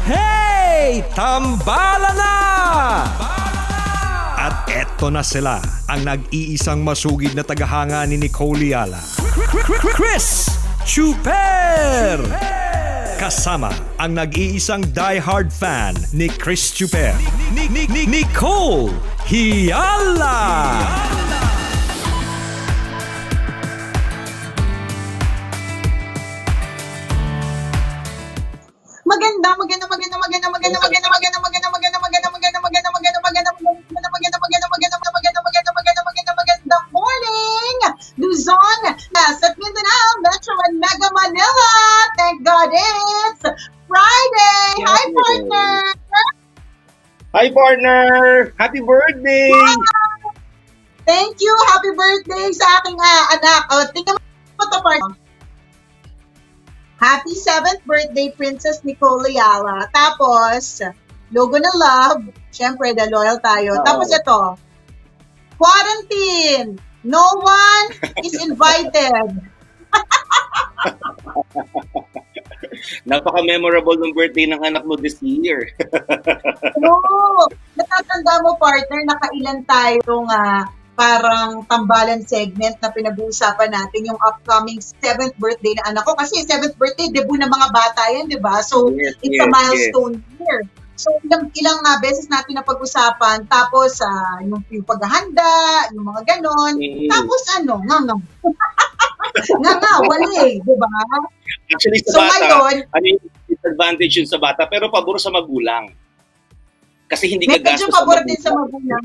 Hey! Tambala na! At eto na sila, ang nag-iisang masugid na tagahanga ni Nicole Yala. Chris Chuper! Kasama ang nag-iisang diehard fan ni Chris Chuper, Nicole Yala! Magandang morning, Luzon, sa Mindanao, Metro and Mega Manila. Thank God it's Friday. Hi, partner. Hi, partner. Happy birthday. Wow. Thank you. Happy birthday sa aking anak. Tingnan mo ito, partner. Happy 7th birthday, Princess Nicole Yala. Tapos, logo ng love. Siyempre, the loyal tayo. Oh. Tapos ito, quarantine. No one is invited. Napaka-memorable ng birthday ng anak mo this year. Oo. Natatanda mo, partner, nakailan tayong parang tambalan segment na pinag-uusapan natin yung upcoming 7th birthday na anak ko. Kasi 7th birthday, debut ng mga bata yan, di ba? So, it's a milestone year. So, ilang beses natin na pag-usapan. Tapos, yung paghahanda, yung mga ganon. Tapos, wali, di ba? Actually, sa bata, ngayon, ano yung disadvantage yun sa bata, pero pabor sa magulang. Kasi hindi ka gastos medyo pabor din sa magulang.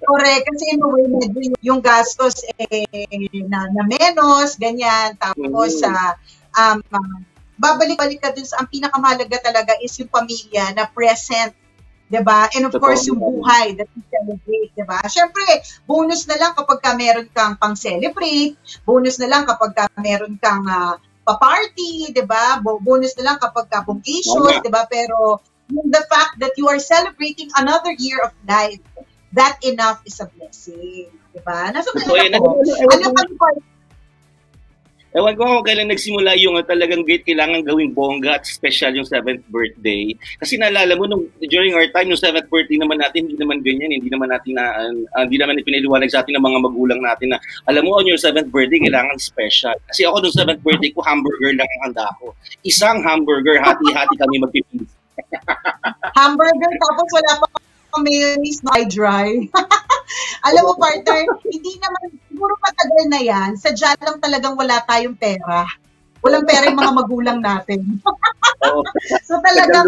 Correct. Kasi in a way, medyo yung gastos na menos, ganyan. Tapos, babalik-balik ka dun sa ang pinakamahalaga talaga is yung pamilya na present, 'di ba? And of course yung buhay that you celebrate, 'di ba? Syempre, bonus na lang kapag meron kang pang-celebrate, bonus na lang kapag meron kang pa-party, 'di ba? Bonus na lang kapag vacation, 'di ba? Pero the fact that you are celebrating another year of life, that enough is a blessing, 'di ba? Ewan ko kung kailan nagsimula yung talagang kailangan gawing bongga at special yung 7th birthday. Kasi naalala mo, during our time, yung 7th birthday naman natin, hindi naman ganyan. Hindi naman piniliwanag sa atin ng mga magulang natin na, alam mo, on your 7th birthday, kailangan special. Kasi ako nung 7th birthday ko, hamburger lang ang handa ko. Isang hamburger, hati-hati kami magpipis. Hamburger, tapos wala pa mayonnaise na dry. Alam mo, partner, hindi naman, siguro matagal na yan, sadya lang talagang wala tayong pera. Walang pera yung mga magulang natin. So talagang,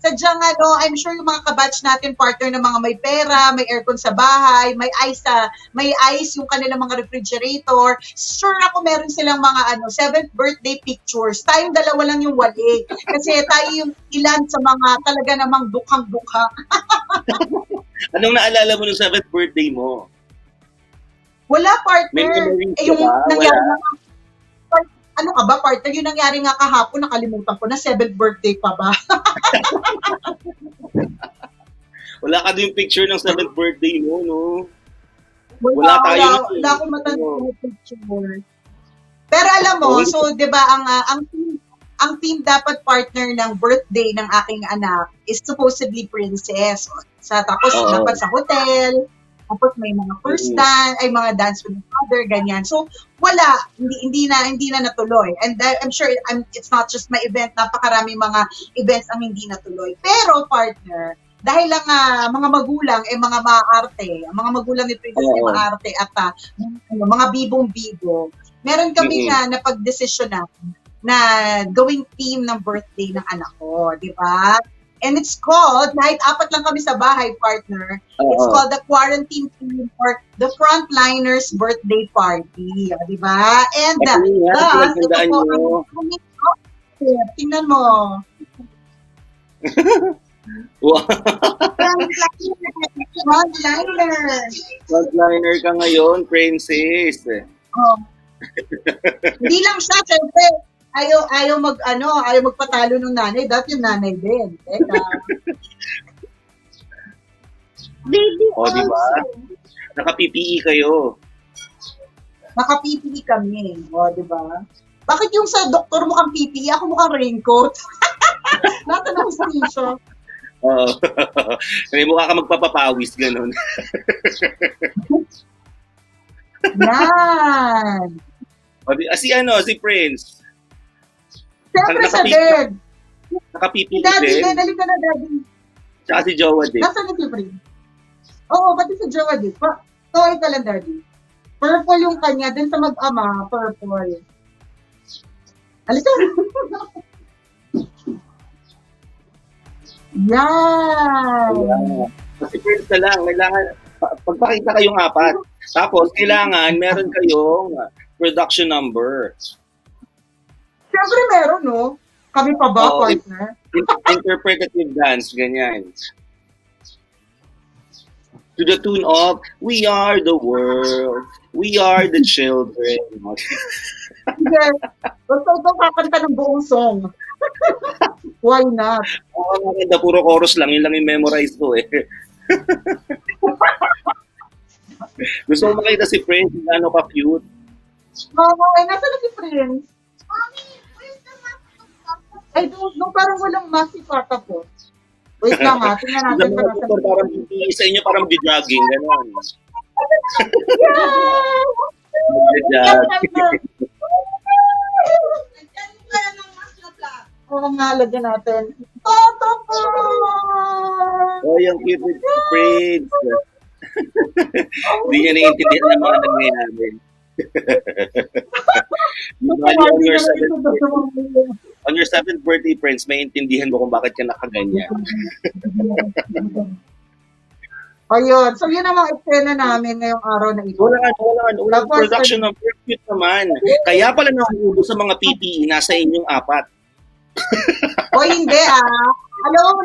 sadyang I'm sure yung mga kabatch natin, partner, na mga may pera, may aircon sa bahay, may ice yung kanilang mga refrigerator. Sure ako meron silang mga 7th birthday pictures. Tayong dalawa lang yung wali. Kasi tayo yung ilan sa mga talaga namang dukhang-dukha. Anong naalala mo ng 7th birthday mo? Wala, partner. Yung nangyari naman. Ano ka ba, partner? Yung nangyari nga kahapon, nakalimutan ko na, 7th birthday pa ba? Wala ka din picture ng 7th birthday mo, no? Wala akong matandang picture. Pero alam mo, so 'di ba ang team dapat partner ng birthday ng aking anak is supposedly princess. Tapos dapat sa hotel. Tapos may mga first dance, ay mga dance with the father, ganyan. So, wala, hindi na natuloy. And I'm sure it's not just my event, napakarami mga events ang hindi natuloy. Pero, partner, dahil lang mga magulang, mga maarte, ang mga magulang ni Princess ay maarte at mga bibong-bibo, meron kami na napag-desisyonan na gawing theme ng birthday ng anak ko, di ba? And it's called, kahit 4 lang kami sa bahay, partner, it's called the Quarantine Theme for the Frontliners Birthday Party. Di ba? And tingnan mo. Wow. Frontliner ka ngayon, princess. Hindi lang siya, syempre. Ayaw magpatalo ng nanay, dapat yung nanay din. Baby di ba? Naka-PPE kayo. Naka-PPE kami, di ba? Bakit yung sa doktor mukhang PPE, ako mukhang raincoat? Nasa na siya. Oo. May mukha ka magpapapawis, ganun. Yan. Si Prince. Siyempre sa bed. Nakapipi Daddy, din. dali ka na, Daddy. Tsaka si Jowa din. Nasaan na si Prince? Oo, pati si Jowa din. Toy ka lang, Daddy. Purple yung kanya, dun sa mag-ama, purple. Alisa. Yan. Kasi Prince na lang, kailangan, pagpakita kayong apat. Tapos, kailangan, meron kayong production number. Siyempre meron, no? Kami pa ba, partner? Interpretative dance, ganyan. To the tune of, we are the world, we are the children. Sige. Basta ikaw kakanta ng buong song. Why not? Oo, maganda, puro chorus lang. Yun lang yung memorize ko eh. Gusto mo makita si Prince, ano ka cute? Oo, nasa na si Prince? I don't know, parang walang mask si Pata po. Wait lang ha, tingnan natin. Parang sa inyo, parang mag-jogging, gano'n. Mag-jogging. Oo nga, lagyan natin. Pata po! Oh, yung cute with Prince. Hindi niya naiintindihan ng mga nangyayari. On your 7th birthday, Prince, may intindihan mo kung bakit ka nakaganyan. Ayun. So, yun ang mga eksena namin ngayong araw na ito. Walang production ng cute naman. Kaya pala nakuubos sa mga PPE nasa inyong apat. O hindi alam mo,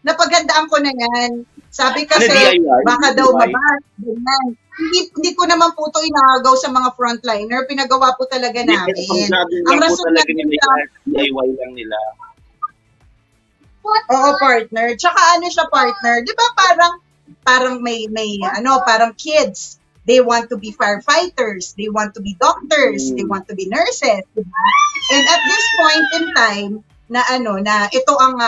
napagandaan ko na yan. Sabi kasi, baka daw mabas. Ganyan. Hindi ko naman po ito inagaw sa mga frontliner. Pinagawa po talaga namin. Ang rason na DIY lang nila. Oo, partner. Tsaka ano siya, partner? Di ba parang may parang kids. They want to be firefighters. They want to be doctors. They want to be nurses. Diba? And at this point in time, na ito ang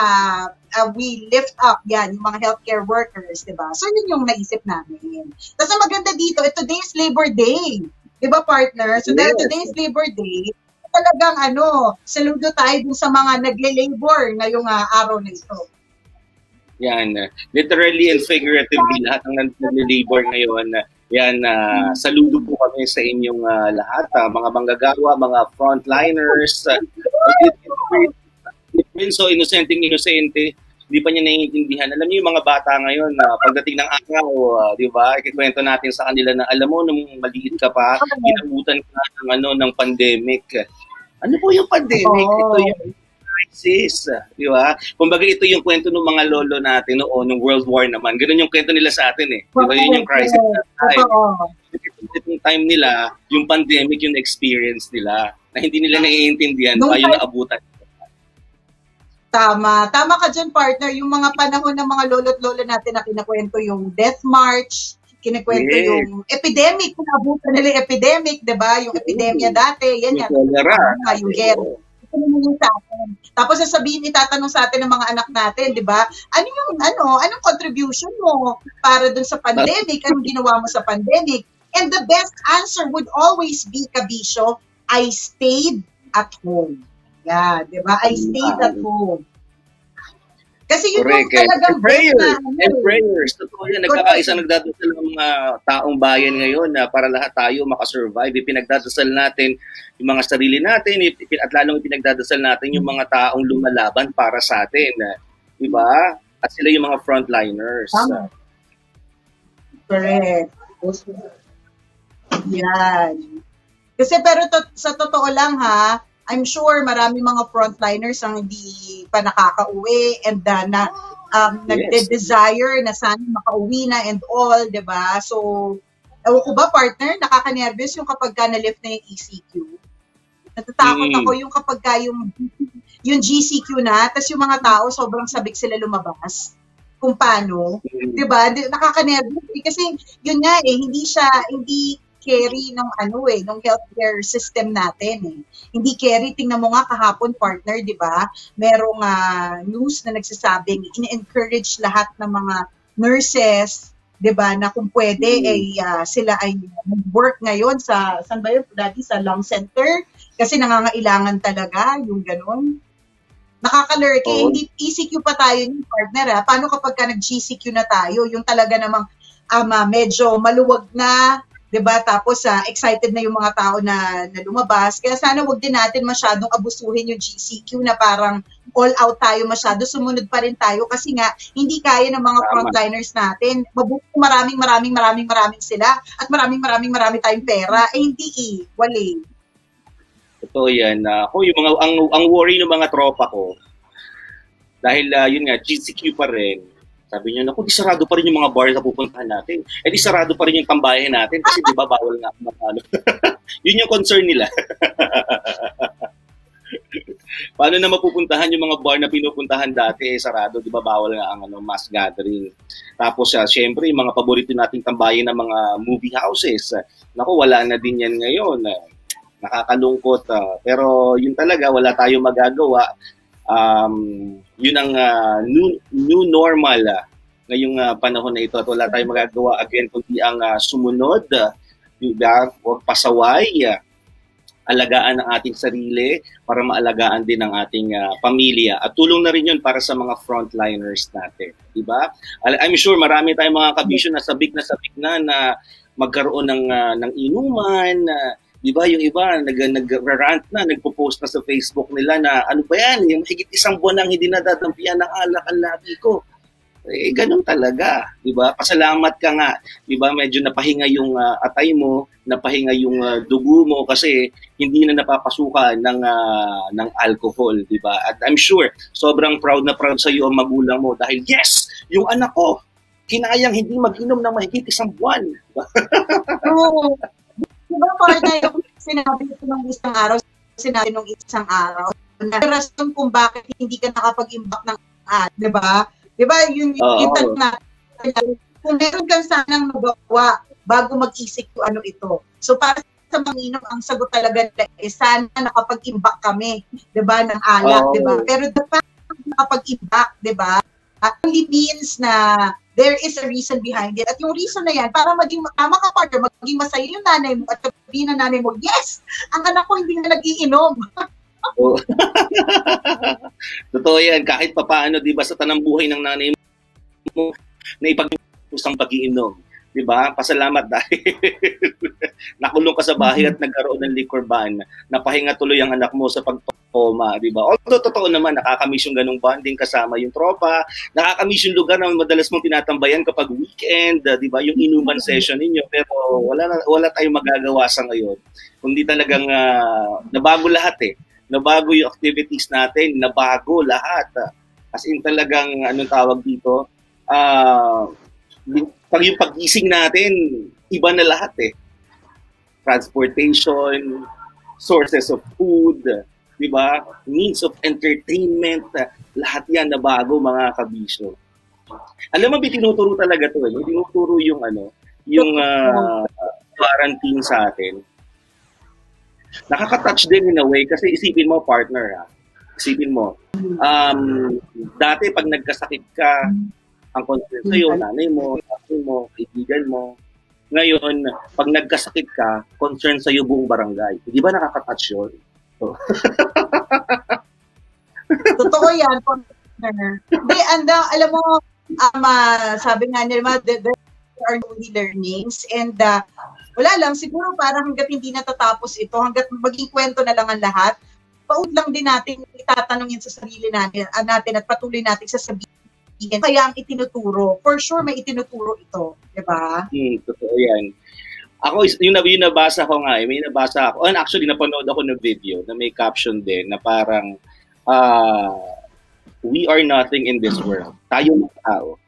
we lift up yan, yung mga healthcare workers, diba? So yun yung naisip namin. Tapos ang maganda dito, today's Labor Day. Diba, partner? So dahil today's Labor Day, talagang saludo tayo dun sa mga nagle-labor ngayong araw na ito. Yan. Literally and figuratively, lahat ng nagle-labor ngayon, yan, saludo po kami sa inyong lahat, mga manggagawa, mga frontliners. So, inosente, hindi pa niya naiintindihan. Alam niyo yung mga bata ngayon, pagdating ng araw, di ba, ikikwento natin sa kanila na, alam mo, nung maliit ka pa, inabutan ka ng pandemic. Ano po yung pandemic? Ito yung crisis, di ba? Kumbaga, ito yung kwento ng mga lolo natin noon, ng World War naman. Ganun yung kwento nila sa atin eh. Di ba, yun yung crisis na time. Yung time nila, yung pandemic, yung experience nila, na hindi nila naiintindihan pa yung naabutan. Tama ka dyan, partner. Yung mga panahon ng mga lolo't lolo natin na kinakwento yung Death March, kinakwento yung epidemic, kung abutan nila yung epidemic, di ba? Yung epidemya dati, yan. Yung gera. Tapos sasabihin, itatanong sa atin ng mga anak natin, di ba? Anong contribution mo para dun sa pandemic? Anong ginawa mo sa pandemic? And the best answer would always be, Kabisyo, I stayed at home. Yeah, di ba? I stayed at home. Kasi yun yung talagang prayers. Totoo yan. Nagdadasal ng mga taong bayan ngayon na para lahat tayo makasurvive. Ipinagdadasal natin yung mga sarili natin at lalong ipinagdadasal natin yung mga taong lumalaban para sa atin. Di ba? At sila yung mga frontliners. Correct. Yan. Kasi pero sa totoo lang I'm sure marami mga frontliners ang hindi pa nakakauwi and nagde-desire na sana makauwi na and all, di ba? So, ewan ko ba, partner, nakaka-nervous yung kapag na-lift na yung ECQ. Natatakot ako yung kapag yung GCQ na, tas yung mga tao sobrang sabik sila lumabas. Kung paano, di ba? Nakaka-nervous kasi yun nga hindi carry ng ng healthcare system natin eh. Hindi carry, tingnan mo nga kahapon partner, 'di ba? Merong news na nagsasabing in-encourage lahat ng mga nurses, 'di ba, na kung pwede sila ay mag-work ngayon sa saan ba 'yun? Dati sa lung center kasi nangangailangan talaga yung ganun. Nakakalurky, hindi ECQ pa tayo ni partner Paano kapag ka nag-GCQ na tayo, yung talaga namang medyo maluwag na, 'di ba? Tapos excited na yung mga tao na lumabas. Kaya sana wag din natin masyadong abusuhin yung GCQ na parang all out tayo masyado. Sumunod pa rin tayo kasi nga hindi kaya ng mga frontliners natin. Maraming sila at maraming tayong pera. Hindi wali. Totoo yan. Ako, yung mga, ang worry ng mga tropa ko, dahil yun nga, GCQ pa rin, sabi niyo, naku, di sarado pa rin yung mga bar na pupuntahan natin. Di sarado pa rin yung tambayan natin kasi di ba bawal nga matalo. Yun yung concern nila. Paano na mapupuntahan yung mga bar na pinupuntahan dati, sarado, di ba bawal nga ang mass gathering. Tapos, syempre, yung mga paborito nating tambayan ng mga movie houses, naku, wala na din yan ngayon. Nakakalungkot. Pero yun talaga, wala tayong magagawa. Yun ang new normal ngayong panahon na ito at wala tayong magagawa again kundi ang sumunod, huwag pasaway, alagaan ang ating sarili para maalagaan din ang ating pamilya. At tulong na rin yun para sa mga frontliners natin. Diba? I'm sure marami tayong mga kabisyo na sabik na magkaroon ng inuman, diba, yung iba, nag-rant na, nagpo-post na sa Facebook nila na, ano ba yan, yung higit isang buwan nang hindi nadadampian ng alak ang labi ko. Ganun talaga, diba? Pasalamat ka nga, diba, medyo napahinga yung atay mo, napahinga yung dugo mo kasi hindi na napapasukan ng alcohol, diba? At I'm sure, sobrang proud na proud sa iyo ang magulang mo dahil yes, yung anak ko, kinayang hindi mag-inom ng mahigit isang buwan. Oo. Diba, partner, yung sinabi ko nung isang araw, na rason kung bakit hindi ka nakapag-imbak ng di ba? Di ba, yung na, kung meron kang sanang magawa bago mag-isip kung ano ito. So, para sa manginom, ang sagot talaga sana nakapag-imbak kami, di ba, ng alak, di ba? Pero dapat nakapag-imbak, di ba? Only means na there is a reason behind it. At yung reason na yan, para maging tama ka, partner, maging masaya yung nanay mo at sabihin ng nanay mo, yes, ang anak ko hindi na nag-iinom. Totoo yan. Kahit papaano, di ba, sa tanang buhay ng nanay mo, na ipag-usang pag-iinom. Di ba? Pasalamat dahil nakulong ka sa bahay at nagkaroon ng liquor ban. Napahinga tuloy ang anak mo sa pagkoma, di ba? Although totoo naman, nakakamiss yung ganung bonding kasama yung tropa. Nakakamiss yung lugar na madalas mong tinatambayan kapag weekend, di ba? Yung inuman session ninyo. Pero wala tayong magagawa sa ngayon. Kundi talagang nabago lahat eh. Nabago yung activities natin, nabago lahat. As in talagang, anong tawag dito? Pag yung pag-gising natin, iba na lahat eh. Transportation, sources of food, di ba? Means of entertainment, lahat yan na bago mga kabisyo. Alam mo, tinuturo talaga to eh. Tinuturo yung quarantine sa atin. Nakaka-touch din in a way kasi isipin mo, partner isipin mo, dati pag nagkasakit ka, ang concern sa'yo, nanay mo, tatay mo, kaibigan mo. Ngayon, pag nagkasakit ka, concern sa'yo buong barangay. Hindi ba nakaka-touch yun? So. Totoo yan, partner. Hindi, alam mo, sabi nga nila, there are only learnings and wala lang, siguro parang hanggat hindi natatapos ito, hanggat maging kwento na lang ang lahat, paud lang din natin itatanungin sa sarili natin at patuloy natin sasabihin kaya ang itinuturo. For sure, may itinuturo ito. Diba? Totoo yan. Ako, yung nabasa ko nga, may nabasa ako. And actually, napanood ako ng video na may caption din na parang we are nothing in this world. Tayo mga tao.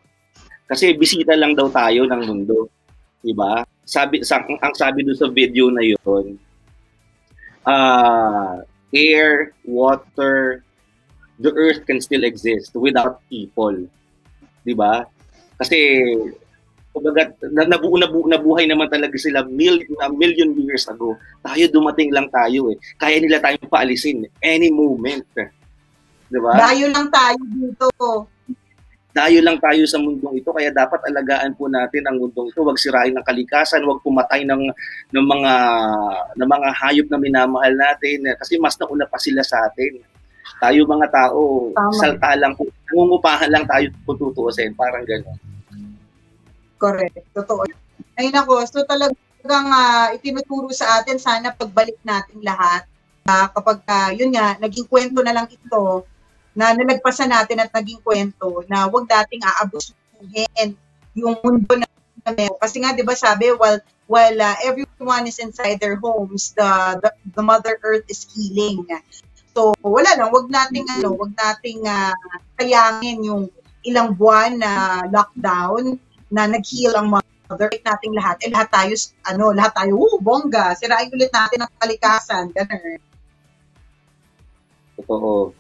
Kasi bisita lang daw tayo ng mundo. Diba? Ang sabi doon sa video na yun, air, water, the earth can still exist without people. Diba? Kasi Kumbaga, nabuhay naman talaga sila million years ago. Tayo dumating lang tayo eh. Kaya nila tayong paalisin any moment. Diba? Dayo lang tayo dito. Dayo lang tayo sa mundong ito, kaya dapat alagaan po natin ang mundong ito. Huwag sirain ng kalikasan, huwag pumatay ng mga hayop na minamahal natin kasi mas nauna pa sila sa atin. Tayo mga tao, salta lang, nangungupahan lang tayo kung tutuusin, parang gano'n. Correct. Totoo. Ay nako, so talagang itinuturo sa atin, sana pagbalik natin lahat. Kapag yun nga, naging kwento na lang ito, na nalagpasan natin at naging kwento, na huwag dating aabusuhin yung mundo na meron. Kasi nga, di ba sabi, while everyone is inside their homes, the Mother Earth is healing. So, wala lang, wag nating sayangin yung ilang buwan na lockdown na nag-heal ang mother nating lahat. Lahat tayo, bongga, sirain ulit natin ang kalikasan, ganun. Totoo.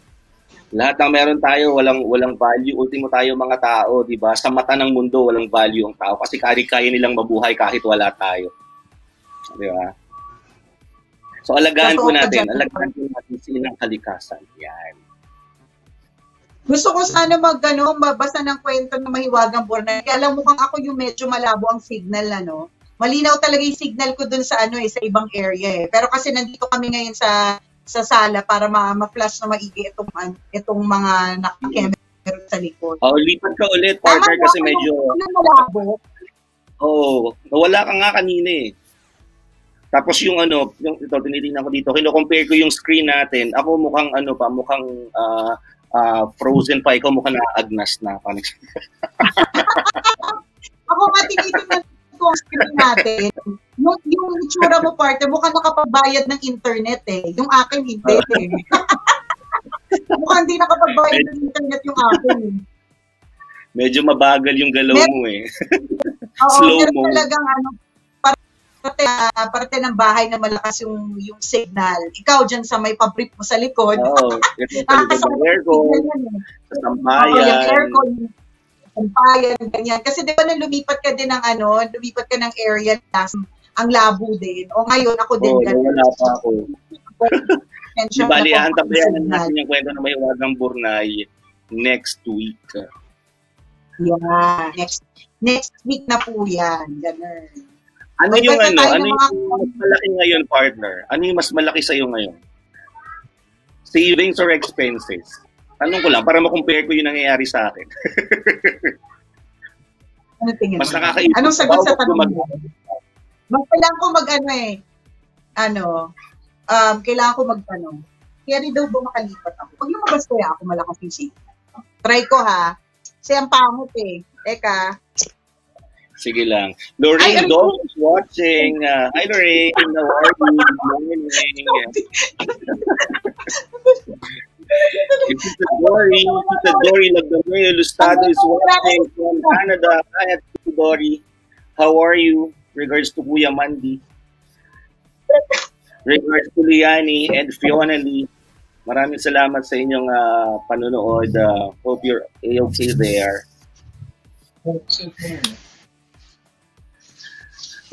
Lahat ng meron tayo, walang value. Ultimo tayo mga tao, di ba? Sa mata ng mundo, walang value ang tao kasi kaya nilang mabuhay kahit wala tayo. Di ba? So, alagaan po natin silang kalikasan. Yan. Gusto ko sana mabasa ng kwento ng Mahiwagang Burnay. Alam mo kung ako yung medyo malabo ang signal, malinaw talaga yung signal ko dun sa sa ibang area eh. Pero kasi nandito kami ngayon sa sala para ma-flash na maigi itong mga naka-camera sa likod. Lipat ka ulit, partner, kasi medyo malabo. Nawala ka nga kanina eh. Tapos yung ito tinitingnan ko dito, kino-compare ko yung screen natin. Ako mukhang frozen pa, ikaw mukhang naagnas na. Ako tinitingnan ko ang screen natin. Yung itsura mo, partner, mukhang nakapagbayad ng internet eh. Yung akin hindi eh. Mukhang hindi nakapagbayad ng internet yung akin eh. Medyo mabagal yung galaw mo eh. Slow mo. Talagang parte ng bahay na malakas yung signal. Ikaw dyan sa may pabrief mo sa likod. Sa aircon, sa sampayan. Yung aircon, sampayan, ganyan. Kasi di ba lumipat ka din ng area ang labo din. O ngayon, ako din. Wala pa ako. Di bali, tabayan natin yung kwento na Mahiwagang Burnay next week. Yeah, next week na po yan. Ganun. Ano yung mas malaki ngayon, partner? Ano yung mas malaki sa'yo ngayon? Savings or expenses? Tanong ko lang, para ma-compare ko yung nangyayari sa akin. Ano tingin mo? Mas nakakaisip. Anong sagot sa tanong mo? Kailangan ko kailangan ko magtanong. Kaya rin daw ba makalipat ako? Pag lumabas kaya ako malakas yung signal. Try ko ha. Kasi ang pangit eh. Teka. Sige lang. Lorraine Dong is watching. Hi, Lorraine. How are you? Good morning. Tita Dory Lagdamel Lustado is watching from Canada. Hi, Tita Dory. How are you? Regards to Kuya Mandy. Regards to Liani and Fiona Lee. Maraming salamat sa inyong panonood. Hope you're okay there.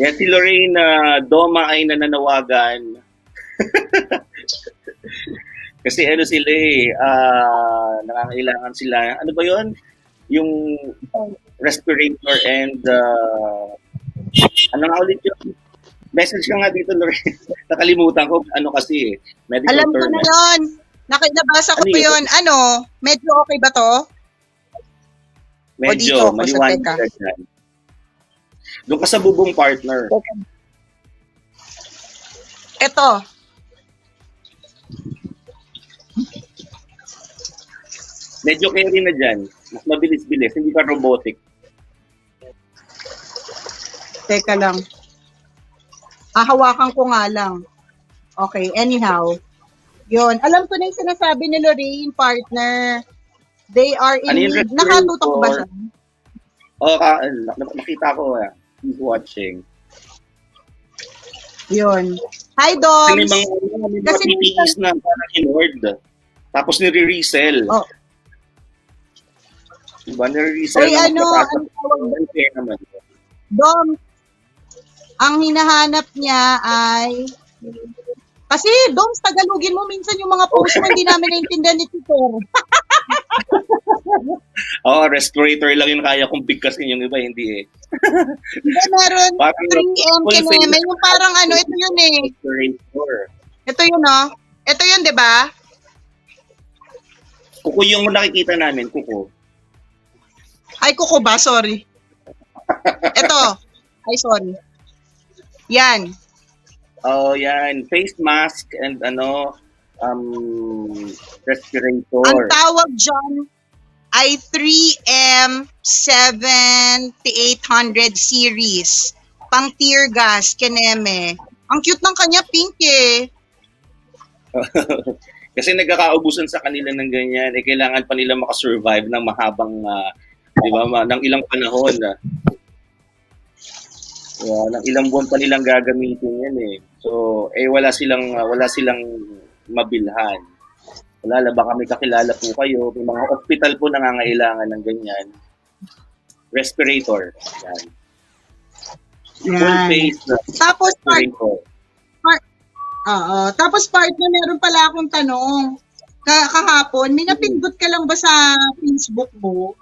Yan si Lorraine Doma ay nananawagan. Kasi sila nangangailangan sila. Ano ba yun? Yung respirator and ano nga ulit yun? Message ka nga dito, Lorraine. Nakalimutan ko kasi medical term. Alam ko na yun. Nabasa ko yun. Medyo okay ba to? Medyo, maliwanag ka dyan. Doon ka sa bubong, partner. Ito. Medyo carry na dyan. Mas mabilis-bilis. Hindi ka robotic. Teka lang. Hawakan ko nga lang. Okay, anyhow. Yun. Alam ko na yung sinasabi ni Lorraine, partner. They are in need. Nakatutok ba siya? Nakita ko. He's watching. Yun. Hi, Doms! Kasi PPEs na parang in-word. Tapos nire-resell. Diba? Nire-resell. Ay, naman. Dom, ang hinahanap niya ay... Kasi, Dom, Tagalogin mo minsan yung mga post mo, hindi namin naintindihan ni Tutor. Respirator lang yung kaya kong bigkasin, yung iba hindi eh. Hindi, meron 3M kineme, yung parang ito yun eh. Respirator. Ito yun, oh. Ito yun, di ba? Kuko yung nakikita namin, kuko. Ay, kuko ba? Sorry. Ito. Ay, sorry. Yan. Oh, yan. Face mask and respirator. Ang tawag dyan ay 3M 7800 series. Pang tear gas, kineme. Ang cute ng kanya, pink eh. Kasi nagkakaubusan sa kanila ng ganyan. Kailangan pa nila makasurvive ng mahabang, di ba, ng ilang panahon. Ng ilang buwan pa nilang gagamitin yan eh. So, wala silang mabilhan. Wala, baka may kakilala po kayo. May mga hospital po nangangailangan ng ganyan. Respirator. Yan. Full face na tapos respirator. Tapos partner, meron pala akong tanong. Kahapon, may napindot ka lang ba sa Facebook mo?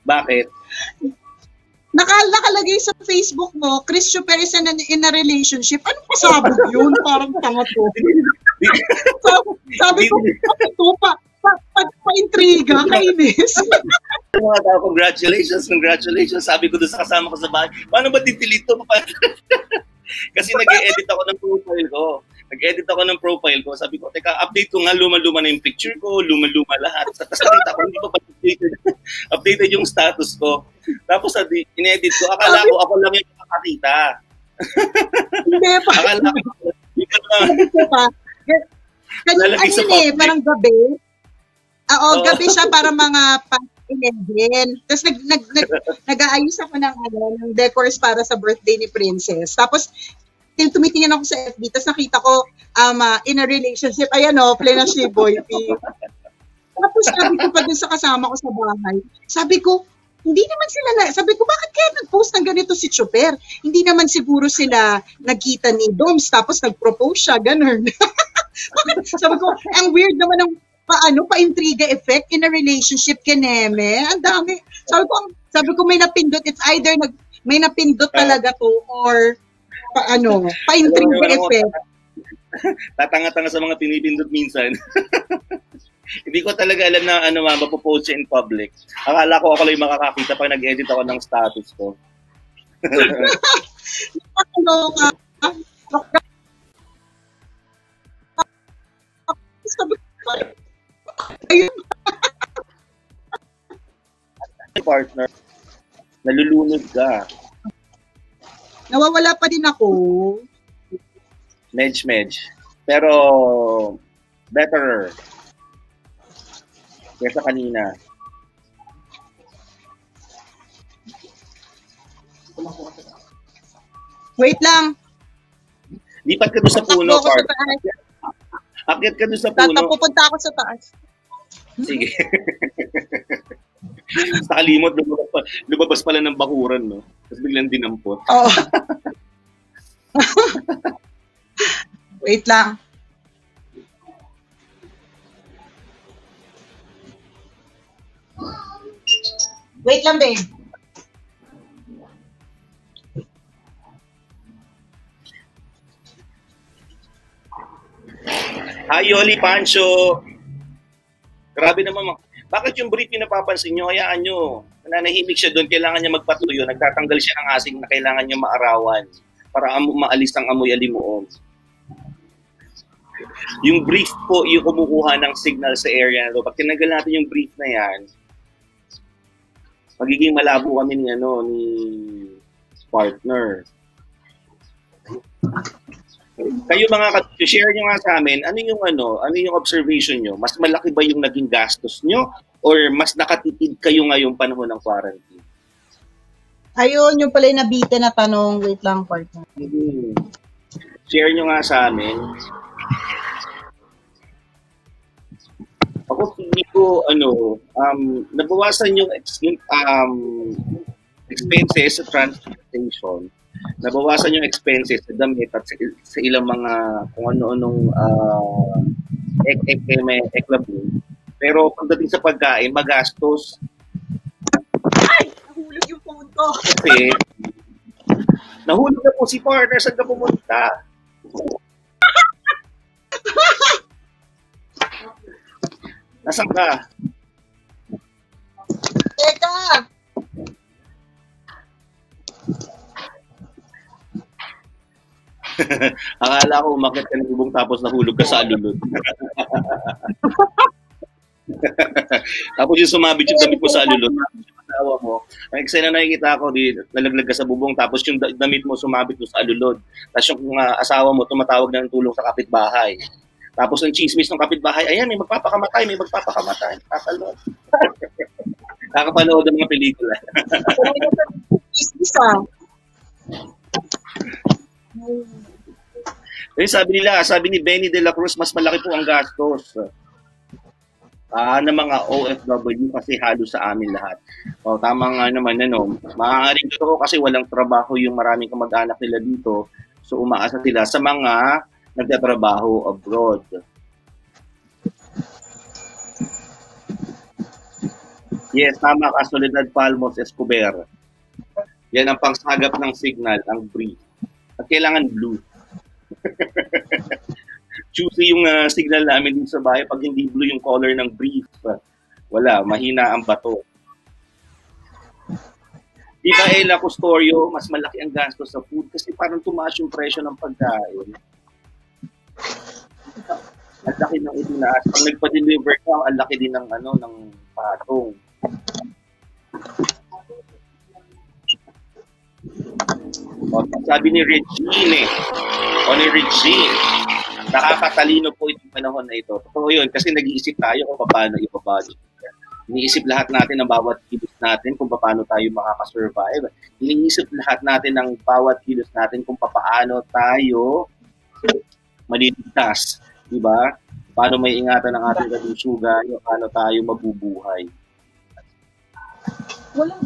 Bakit? Nakalagay sa Facebook mo, Chris Chuper is in a relationship. Anong pasabog yun? Parang tanga to. Sabi ko, ito pa-intriga, kainis. Congratulations. Sabi ko doon sa kasama ko sa bahay, paano ba titilito? Kasi nag-edit ako ng profile ko. Sabi ko, teka, update ko nga, luma-luma na yung picture ko, luma-luma lahat. Tapos nakita ko, hindi pa updated yung status ko. Tapos in-edit ko, akala ko ako lang yung makakita. Hindi pa. Akala ko, hindi pa. Parang gabi. Gabi siya para mga past 11. Tapos nag-aayos ako ng decors para sa birthday ni Princess. Tapos tumitingin ako sa FB, tapos nakita ko in a relationship. Ayan Plenashi Boy P. Tapos sabi ko pa dun sa kasama ko sa bahay, sabi ko, hindi naman sila sabi ko, bakit kaya nag-post ng ganito si Chuper? Hindi naman siguro sila nagkita ni Doms, tapos nag-propose siya, ganun. Sabi ko, ang weird naman ng pa-intriga effect in a relationship, kineme. Ang dami. Sabi ko may napindot. It's either may napindot talaga to or pa-intriga effect. Tatanga-tanga sa mga pinipindot minsan. Hindi ko talaga alam na mapopost siya in public. Akala ko ako lang makakakita pag nag-edit ako ng status ko. Partner, nalulunod ka. Nawawala pa din ako. Medj. Pero, better. Kesa kanina. Wait lang. Lipat ka doon sa puno, Part. Akyat ka doon sa puno. Pupunta ako sa taas. Sige. Sa kalimot, lumabas pala ng bakuran, no? Tapos biglang dinampot. Oo. Wait lang. Wait lang, babe. Hi, Yoli Pancho. Grabe naman. Bakit yung brief napapansin nyo? Hayaan nyo. Nananahimik siya doon. Kailangan niya magpatuyo. Nagtatanggal siya ng asing na kailangan niya maarawan para maalis ang amoy alimuong. Yung brief po, yung kumukuha ng signal sa area na to. Pag tinanggal natin yung brief na yan, magiging malabo kami ni partner. Kayo mga share nyo nga sa amin, ano yung observation nyo? Mas malaki ba yung naging gastos nyo or mas nakatipid kayo ngayong panahon ng quarantine? Ayun, yung pala yung nabitin na tanong. Wait lang, partner. Share nyo nga sa amin. Ako, hindi ko, nabawasan yung expenses sa transportation, nabawasan yung expenses sa damit at sa ilang mga kung ano-anong eklabing. Pero pagdating sa pagkain, magastos. Ay! Nahulog yung phone ko. Kasi, nahulog na po si partner. Saan ka pumunta? Nasaan ka? Teka! Akala ko umakit ka ng bubong tapos nahulog ka sa alulod. Tapos yung sumabit yung damit mo sa alulod. Asawa mo. Ang eksena na nakikita ko, nalaglag ka sa bubong tapos yung damit mo sumabit mo sa alulod. Tapos yung asawa mo tumatawag ng tulong sa kapitbahay. Tapos ang chismis ng kapitbahay, ayan, may magpapakamatay. Kakapanood. Kakapanood ng mga pelikula. Chismis sabi ni Benny de la Cruz, mas malaki po ang gastos ng mga OFW kasi halos sa amin lahat. O, tama nga naman, maaaring totoo kasi walang trabaho yung maraming kamag-anak nila dito. So, umaasa sila sa mga nagtatrabaho abroad. Yes, tama ka, Soledad Palmos Escobar. Yan ang pangsagap ng signal, ang brief. At kailangan blue. Choosy yung signal namin dito sa bahay. Pag hindi blue yung color ng brief, wala, mahina ang bato. Di ba, Ella Custorio, mas malaki ang gastos sa food kasi parang tumaas yung presyo ng pagkain. Ang laki ng itinaas. Pag nagpa-deliver ka, ang laki din ng patong. O, sabi ni Regine, nakakatalino po itong panahon na ito. Totoo yun, kasi nag-iisip tayo kung paano ibabudget. Iniisip lahat natin ang bawat kilos natin kung paano tayo makakasurvive. Iniisip lahat natin ang bawat kilos natin kung paano tayo maliligtas. Diba? Paano may ingatan ng ating kalusugan, paano tayo mabubuhay. Walang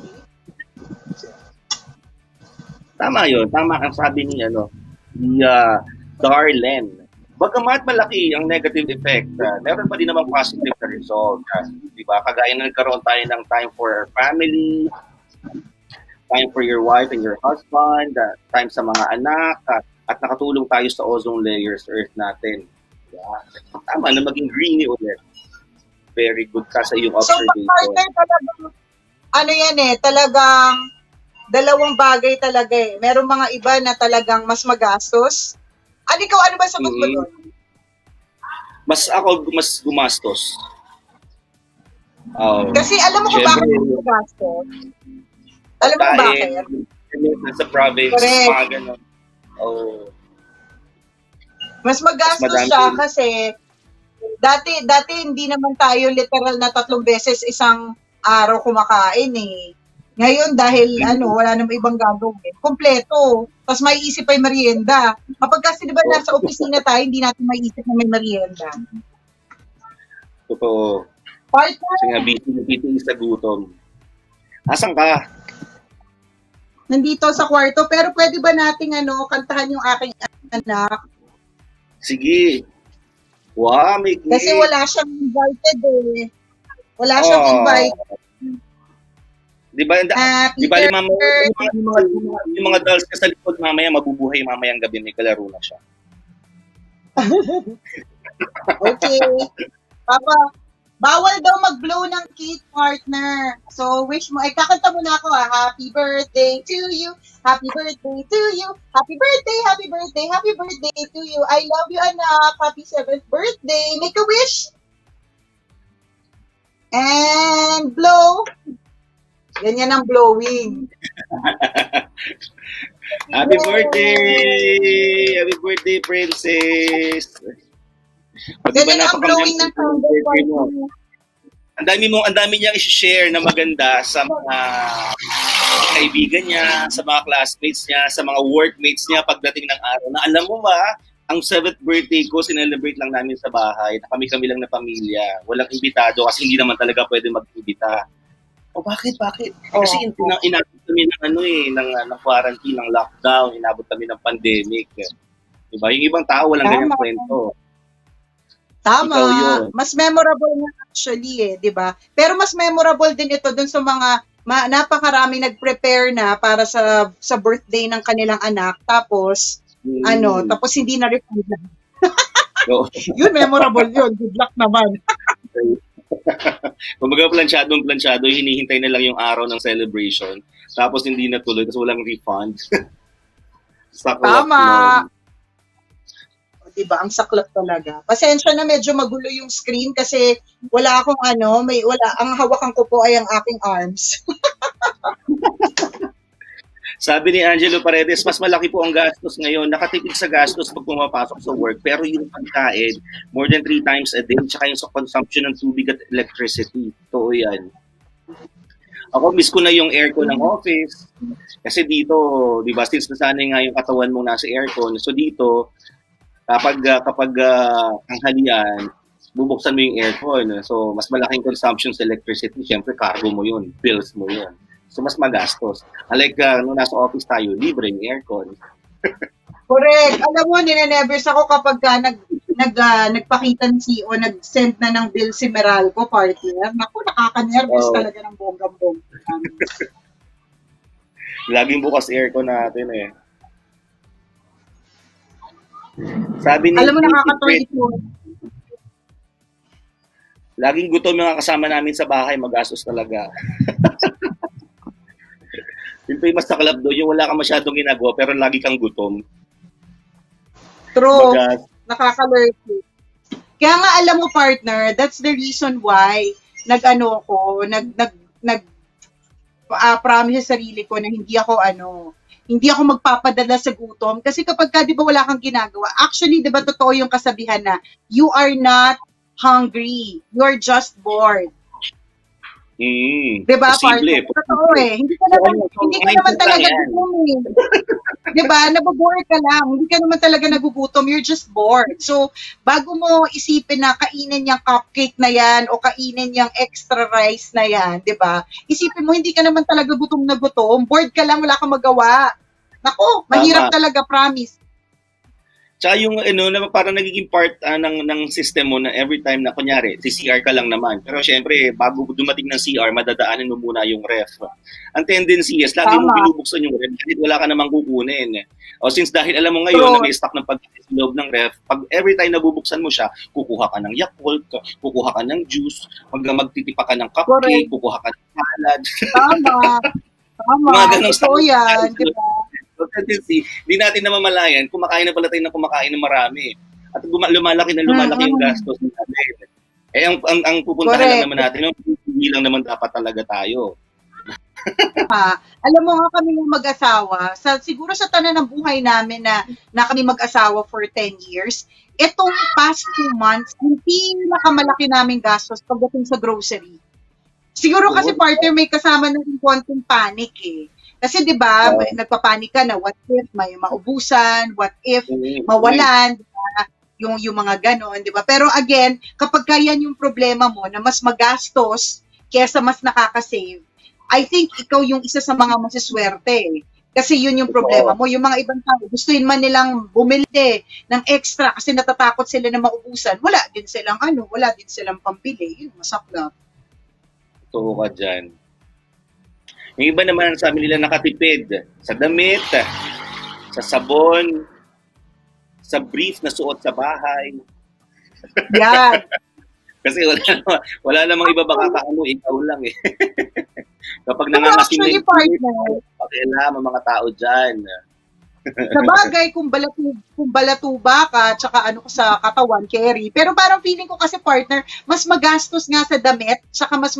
Tama yun. Tama ang sabi ni Darlene. Bagamat malaki ang negative effect, meron pa din naman positive na result. Diba? Kagaya na nagkaroon tayo ng time for our family, time for your wife and your husband, time sa mga anak, at nakatulong tayo sa ozone layers sa Earth natin. Diba? Tama na maging greeny ulit. Very good ka sa iyong observation. So, talagang, talagang dalawang bagay talaga eh. Merong mga iba na talagang mas magastos. Ano ba sagot mo doon? Mas gumastos. Kasi alam mo kung bakit mas magastos? Alam mo bakit? Sa province, mga ganun. Mas magastos siya kasi dati hindi naman tayo literal na 3 beses isang araw kumakain eh. Ngayon, dahil wala namang ibang gagawin, kompleto. Tapos may isip pa yung merienda. Kapag kasi diba nasa opisina tayo, hindi natin may isip na may merienda. Totoo. Partner! Kasi nga, busy sa gutom. Asan ka? Nandito sa kwarto, pero pwede ba nating kantahan yung aking anak? Sige. Wow, may cake. Kasi wala siyang invited eh. Wala siyang invited. Di ba mamaya yung mga dolls ka sa likod mamaya mabubuhay mamayang gabi, may kalaro na siya. Okay. Papa, bawal daw mag-blow ng cake, partner. So, wish mo, kakanta mo na ako Happy birthday to you. Happy birthday to you. Happy birthday, happy birthday, happy birthday to you. I love you, anak. Happy 7th birthday. Make a wish. And blow. Ganyan ang blowing. Happy birthday! Happy birthday, princess! Ganyan ang blowing ng candle. Ang dami niyang i-share na maganda sa mga kaibigan niya, sa mga classmates niya, sa mga workmates niya pagdating ng araw. Na alam mo ba, ang 7th birthday ko, sinelebrate lang namin sa bahay. Kami lang na pamilya. Walang imbitado kasi hindi naman talaga pwede mag-imbita. O bakit? Kasi inabot kami ng ng quarantine, ng lockdown, inabot kami ng pandemic. Diba? Yung ibang tao walang ganyang kwento. Tama. Mas memorable nga actually 'di ba? Pero mas memorable din ito dun sa mga napakarami nag-prepare na para sa birthday ng kanilang anak, tapos tapos hindi na refund. Yun, memorable yun. Good luck naman. Kumbaga plansyadong, hinihintay na lang yung araw ng celebration. Tapos hindi natuloy kasi walang refund. Tama. Diba? Ang saklap talaga. Pasensya na, medyo magulo yung screen kasi wala akong ang hawakan ko po ay ang aking arms. Sabi ni Angelo Paredes, mas malaki po ang gastos ngayon. Nakatipid sa gastos pag pumapasok sa work. Pero yung pagkain, more than 3 times a day, tsaka yung sa consumption ng tubig at electricity. Totoo yan. Ako, miss ko na yung aircon ng office. Kasi dito, di ba, since nasanay nga yung katawan mo nasa aircon. So dito, kapag tanghalian, bubuksan mo yung aircon. So, mas malaking consumption sa electricity. Siyempre, cargo mo yun. Bills mo yun. So, mas magastos. Unlike nung nasa office tayo, libre yung aircon. Correct. Alam mo, ninenervous ako kapag nagpakita o nag-send na ng bill si Meralco partner. Naku, nakaka-nervous talaga ng bonggang-bongga. Laging bukas aircon natin eh. Sabi ni, alam mo, nakaka-turn. Laging gutom yung kasama namin sa bahay, magastos talaga. Yun pa yung mas nakalap doon, yung wala kang masyadong ginagawa pero lagi kang gutom. True. Nakaka-lurky. Kaya nga alam mo partner, that's the reason why promise sa sarili ko na hindi ako magpapadala sa gutom kasi kapag di ba wala kang ginagawa, actually di ba totoo yung kasabihan na you are not hungry, you are just bored. Diba, partner? Totoo hindi ka naman talaga gutom Diba? Nababore ka lang. Hindi ka naman talaga nagugutom. You're just bored. So, bago mo isipin na kainin yung cupcake na yan o kainin yung extra rice na yan, diba? Isipin mo, hindi ka naman talaga gutom na gutom. Bored ka lang, wala kang magawa. Naku, mahirap talaga, promise. Tsaka yung na parang nagiging part ng system mo na every time na kunyari, CR ka lang naman. Pero syempre, bago dumating ng CR, madadaanan mo muna yung ref. Ang tendency is, lagi mo binubuksan yung ref kahit wala ka namang kukunin. O since dahil alam mo ngayon na may stock ng pagkain sa loob ng ref, pag every time nabubuksan mo siya, kukuha ka ng Yakult, kukuha ka ng juice, magtitipa ka ng cupcake, kukuha ka ng salad. Tama. Ito yan, diba? So, tendency, hindi natin namamalayan, kumakain na pala tayo na kumakain ng marami. At lumalaki yung gastos natin. Eh, ang pupuntahan lang naman natin, hindi lang naman dapat talaga tayo. Alam mo nga kami ng mag-asawa, siguro sa tanan ng buhay namin na kami mag-asawa for 10 years, itong past 2 months, hindi nakamalaki namin gastos pagdating sa grocery. Siguro kasi partner may kasama na rin konting panic eh. Kasi 'di ba, nagpapanik ka na what if may maubusan, what if mawalan, diba? Yung mga ganon, 'di ba? Pero again, kapag yan yung problema mo na mas magastos kaysa mas nakaka-save, I think ikaw yung isa sa mga masiswerte eh. Kasi yun yung problema mo. Yung mga ibang tao, gustuin man nilang bumili ng extra kasi natatakot sila na maubusan. Wala din silang pambili. Yun, masaklap. Totoo ka dyan. Yung iba naman sabi nila nakatipid sa damit, sa sabon, sa brief na suot sa bahay. Yan. Kasi wala namang iba baka kaano, ikaw lang eh. Kapag nangangasim na yung pakialam ang mga tao dyan. Sa bagay, kung balatuba ka, tsaka sa katawan, carry. Pero parang feeling ko kasi partner, mas magastos nga sa damit, tsaka mas